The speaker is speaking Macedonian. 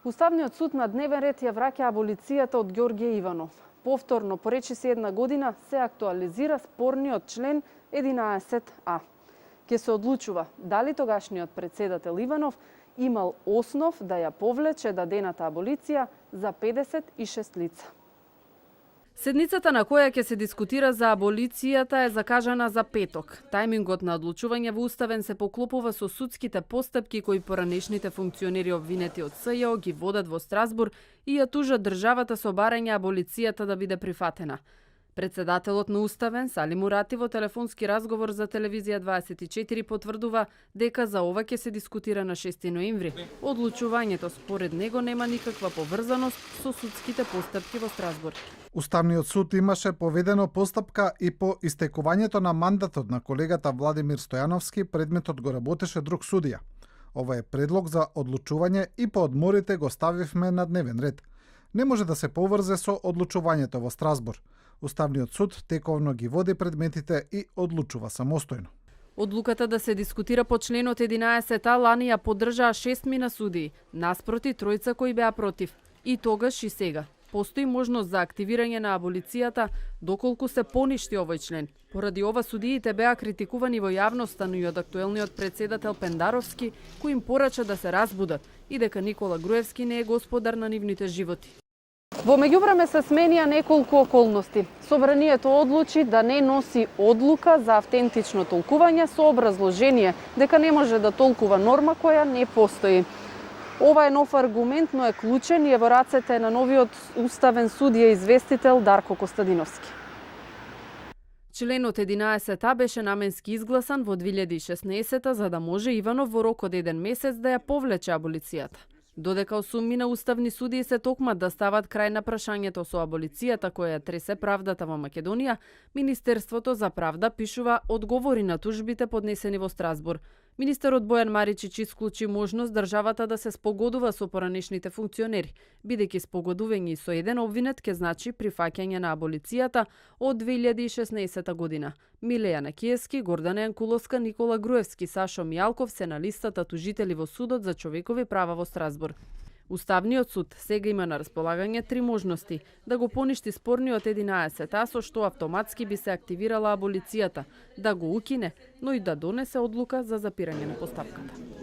Уставниот суд на дневен ред ја враќа аболицијата од Ѓорѓе Иванов. Повторно, по речиси една година, се актуализира спорниот член 11а. Ке се одлучува дали тогашниот председател Иванов имал основ да ја повлече дадената аболиција за 56 лица. Седницата на која ќе се дискутира за аболицијата е закажана за петок. Тајмингот на одлучување во Уставен се поклопува со судските постапки кои поранешните функционери обвинети од СЈО ги водат во Страсбур и ја тужат државата со барање аболицијата да биде прифатена. Председателот на Уставен, Сали Мурати, во телефонски разговор за телевизија 24 потврдува дека за ова ќе се дискутира на 6 ноември. Одлучувањето според него нема никаква поврзаност со судските постапки во Страсбур. Уставниот суд имаше поведено постапка и по истекувањето на мандатот на колегата Владимир Стојановски, предметот го работеше друг судија. Ова е предлог за одлучување и по одморите го ставивме на дневен ред. Не може да се поврзе со одлучувањето во Страсбур. Уставниот суд тековно ги води предметите и одлучува самостојно. Одлуката да се дискутира по членот 11а лани ја поддржаа 6 мина судии, наспроти тројца кои беа против. И тогаш и сега. Постои можност за активирање на аболицијата доколку се поништи овој член. Поради ова судиите беа критикувани во јавноста, но и од актуелниот председател Пендаровски, кој им порача да се разбудат и дека Никола Груевски не е господар на нивните животи. Во меѓувреме се сменија неколку околности. Собранието одлучи да не носи одлука за автентично толкување со образложение дека не може да толкува норма која не постои. Ова е нов аргумент, но е клучен и е во рацете на новиот уставен судија известител Дарко Костадиновски. Членот 11а беше наменски изгласан во 2016 за да може Иванов во рок од 1 месец да ја повлече аболицијата. Додека 8 мина уставни судии се токмат да стават крај на прашањето со аболицијата која тресе правдата во Македонија, Министерството за правда пишува одговори на тужбите поднесени во Страсбур. Министерот Бојан Маричич исклучи можност државата да се спогодува со поранешните функционери, бидејќи спогодување со еден обвинет ке значи прифаќање на аболицијата од 2016 година. Милеја Накиевски, Гордана Јанкуловска, Никола Груевски, Сашо Мијалков се на листата тужители во Судот за човекови права во Страсбур. Уставниот суд сега има на располагање 3 можности: да го поништи спорниот 11а со што автоматски би се активирала аболицијата, да го укине, но и да донесе одлука за запирање на постапката.